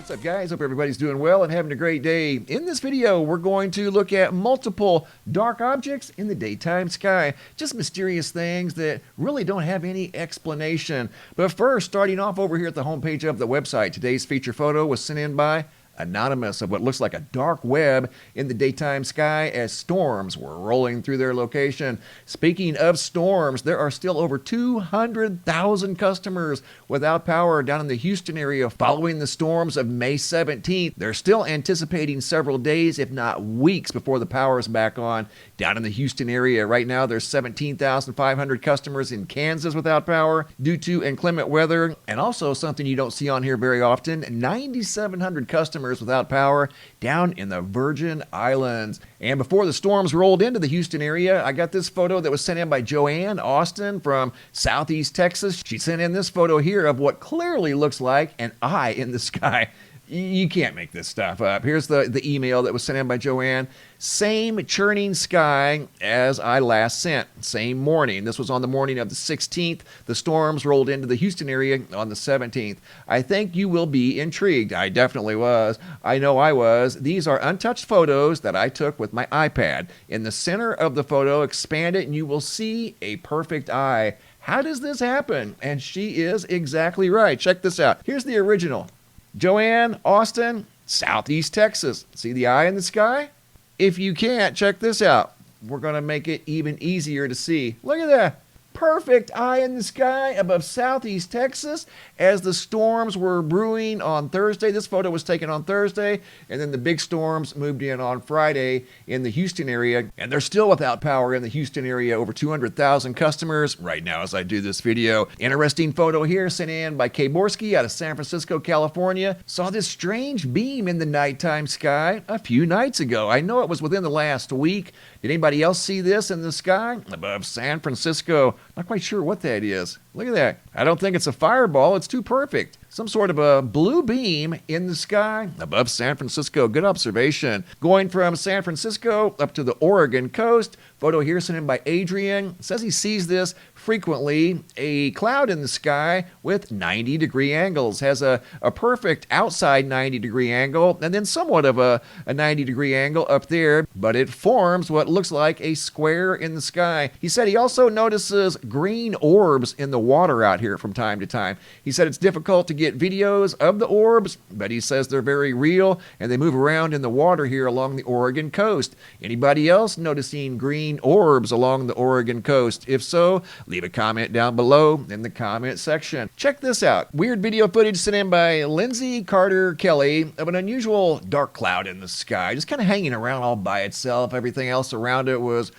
What's up, guys? Hope everybody's doing well and having a great day. In this video, we're going to look at multiple dark objects in the daytime sky. Just mysterious things that really don't have any explanation. But first, starting off over here at the homepage of the website, today's feature photo was sent in by Anonymous of what looks like a dark web in the daytime sky as storms were rolling through their location. Speaking of storms, there are still over 200,000 customers without power down in the Houston area following the storms of May 17th. They're still anticipating several days, if not weeks, before the power is back on down in the Houston area. Right now, there's 17,500 customers in Kansas without power due to inclement weather, and also something you don't see on here very often, 9,700 customers without power down in the Virgin Islands. And before the storms rolled into the Houston area, I got this photo that was sent in by Joanne Austin from Southeast Texas. She sent in this photo here of what clearly looks like an eye in the sky. You can't make this stuff up. Here's the email that was sent in by Joanne. Same churning sky as I last sent. Same morning. This was on the morning of the 16th. The storms rolled into the Houston area on the 17th. I think you will be intrigued. I definitely was. I know I was. These are untouched photos that I took with my iPad. In the center of the photo, expand it and you will see a perfect eye. How does this happen? And she is exactly right. Check this out. Here's the original. Joanne Austin, Southeast Texas. See the eye in the sky? If you can't, check this out. We're going to make it even easier to see. Look at that. Perfect eye in the sky above Southeast Texas as the storms were brewing on Thursday. This photo was taken on Thursday, and then the big storms moved in on Friday in the Houston area, and they're still without power in the Houston area. Over 200,000 customers right now as I do this video. Interesting photo here sent in by Kay Borski out of San Francisco, California. Saw this strange beam in the nighttime sky a few nights ago. I know it was within the last week. Did anybody else see this in the sky above San Francisco? Not quite sure what that is. Look at that. I don't think it's a fireball. It's too perfect. Some sort of a blue beam in the sky above San Francisco. Good observation. Going from San Francisco up to the Oregon coast. Photo here sent in by Adrian. Says he sees this frequently. A cloud in the sky with 90-degree angles. Has a perfect outside 90-degree angle and then somewhat of a 90-degree angle up there. But it forms what looks like a square in the sky. He said he also notices green orbs in the water out here from time to time. He said it's difficult to get videos of the orbs, but he says they're very real and they move around in the water here along the Oregon coast. Anybody else noticing green orbs along the Oregon coast? If so, leave a comment down below in the comment section. Check this out. Weird video footage sent in by Lindsay Carter Kelly of an unusual dark cloud in the sky, just kind of hanging around all by itself. Everything else around it was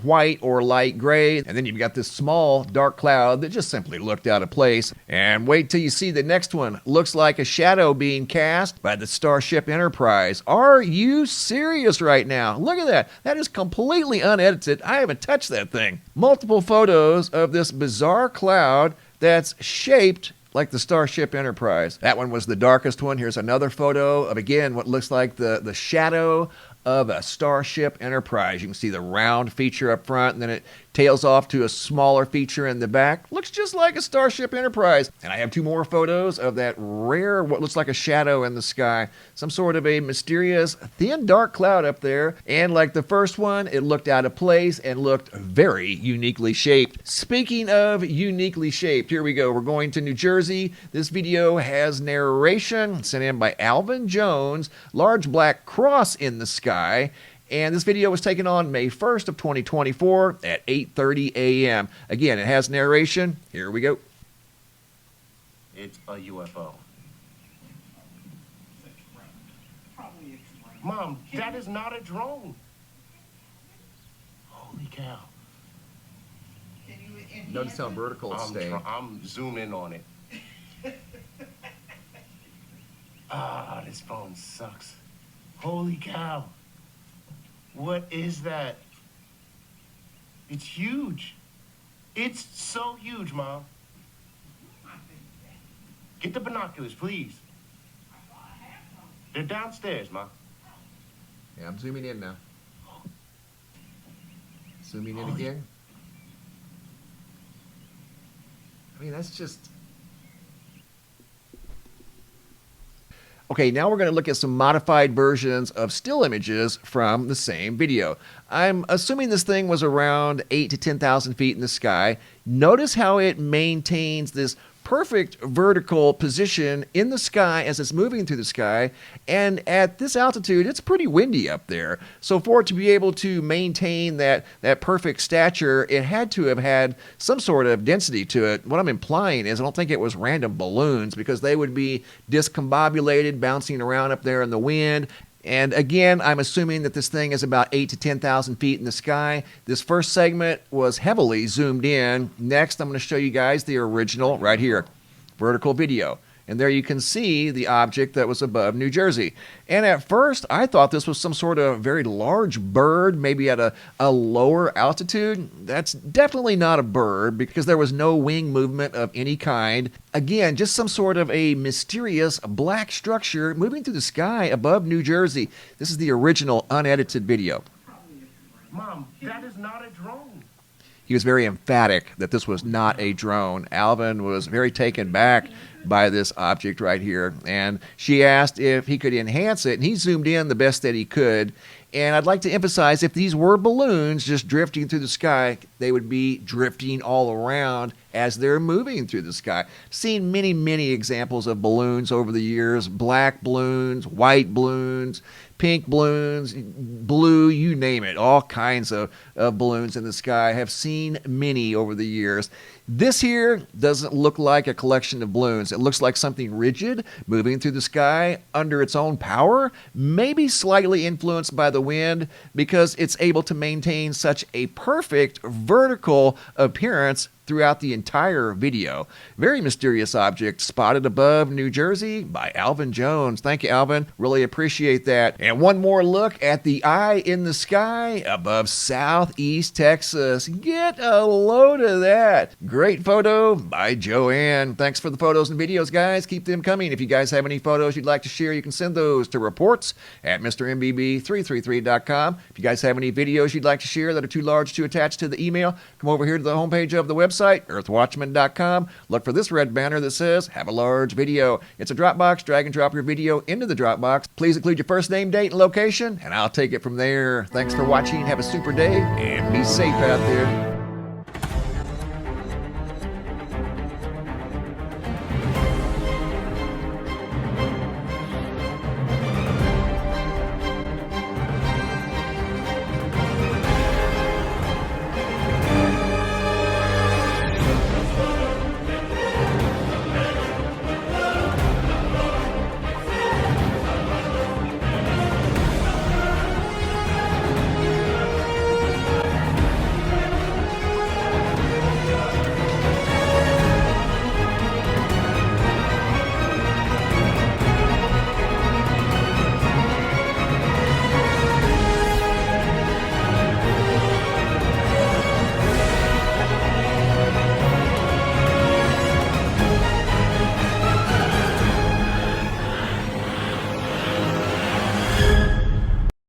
white or light gray, and then you've got this small dark cloud that just simply looked out of place. And wait till you see the next one. Looks like a shadow being cast by the Starship Enterprise. Are you serious right now? Look at that. That is completely unedited. I haven't touched that thing. Multiple photos of this bizarre cloud that's shaped like the Starship Enterprise. That one was the darkest one. Here's another photo of, again, what looks like the shadow of a Starship Enterprise. You can see the round feature up front, and then it tails off to a smaller feature in the back. Looks just like a Starship Enterprise. And I have two more photos of that rare, what looks like a shadow in the sky. Some sort of a mysterious, thin, dark cloud up there. And like the first one, it looked out of place and looked very uniquely shaped. Speaking of uniquely shaped, here we go. We're going to New Jersey. This video has narration sent in by Alvin Jones. Large black cross in the sky. And this video was taken on May 1st of 2024 at 8:30 a.m. Again, it has narration. Here we go. It's a UFO. Mom, that is not a drone. Holy cow. Notice how vertical it's staying. I'm zooming on it. Ah, this phone sucks. Holy cow. What is that? It's huge. It's so huge, Mom. Get the binoculars, please. They're downstairs, Mom. Yeah, I'm zooming in now. Zooming in again. I mean, that's just... Okay, now we're going to look at some modified versions of still images from the same video. I'm assuming this thing was around 8 to 10,000 feet in the sky. Notice how it maintains this perfect vertical position in the sky as it's moving through the sky, and at this altitude it's pretty windy up there. So for it to be able to maintain that perfect stature, it had to have had some sort of density to it. What I'm implying is I don't think it was random balloons, because they would be discombobulated, bouncing around up there in the wind. And again, I'm assuming that this thing is about 8 to 10,000 feet in the sky. This first segment was heavily zoomed in. Next, I'm going to show you guys the original right here, vertical video. And there you can see the object that was above New Jersey. And at first, I thought this was some sort of very large bird, maybe at a lower altitude. That's definitely not a bird, because there was no wing movement of any kind. Again, just some sort of a mysterious black structure moving through the sky above New Jersey. This is the original unedited video. Mom, that is not a drone. He was very emphatic that this was not a drone. Alvin was very taken back by this object right here, and she asked if he could enhance it, and he zoomed in the best that he could. And I'd like to emphasize, if these were balloons just drifting through the sky, they would be drifting all around as they're moving through the sky. Seen many, many examples of balloons over the years. Black balloons, white balloons, pink balloons, blue, you name it. All kinds of balloons in the sky. Have seen many over the years. This here doesn't look like a collection of balloons. It looks like something rigid moving through the sky under its own power, maybe slightly influenced by the wind, because it's able to maintain such a perfect vertical appearance throughout the entire video. Very mysterious object spotted above New Jersey by Alvin Jones. Thank you, Alvin. Really appreciate that. And one more look at the eye in the sky above southeast Texas. Get a load of that. Great photo by Joanne. Thanks for the photos and videos, guys. Keep them coming. If you guys have any photos you'd like to share, you can send those to reports at MrMBB333.com. If you guys have any videos you'd like to share that are too large to attach to the email, come over here to the homepage of the website, earthwatchman.com. Look for this red banner that says have a large video. It's a Dropbox. Drag and drop your video into the Dropbox. Please include your first name, date, and location, and I'll take it from there. Thanks for watching. Have a super day, and be safe out there.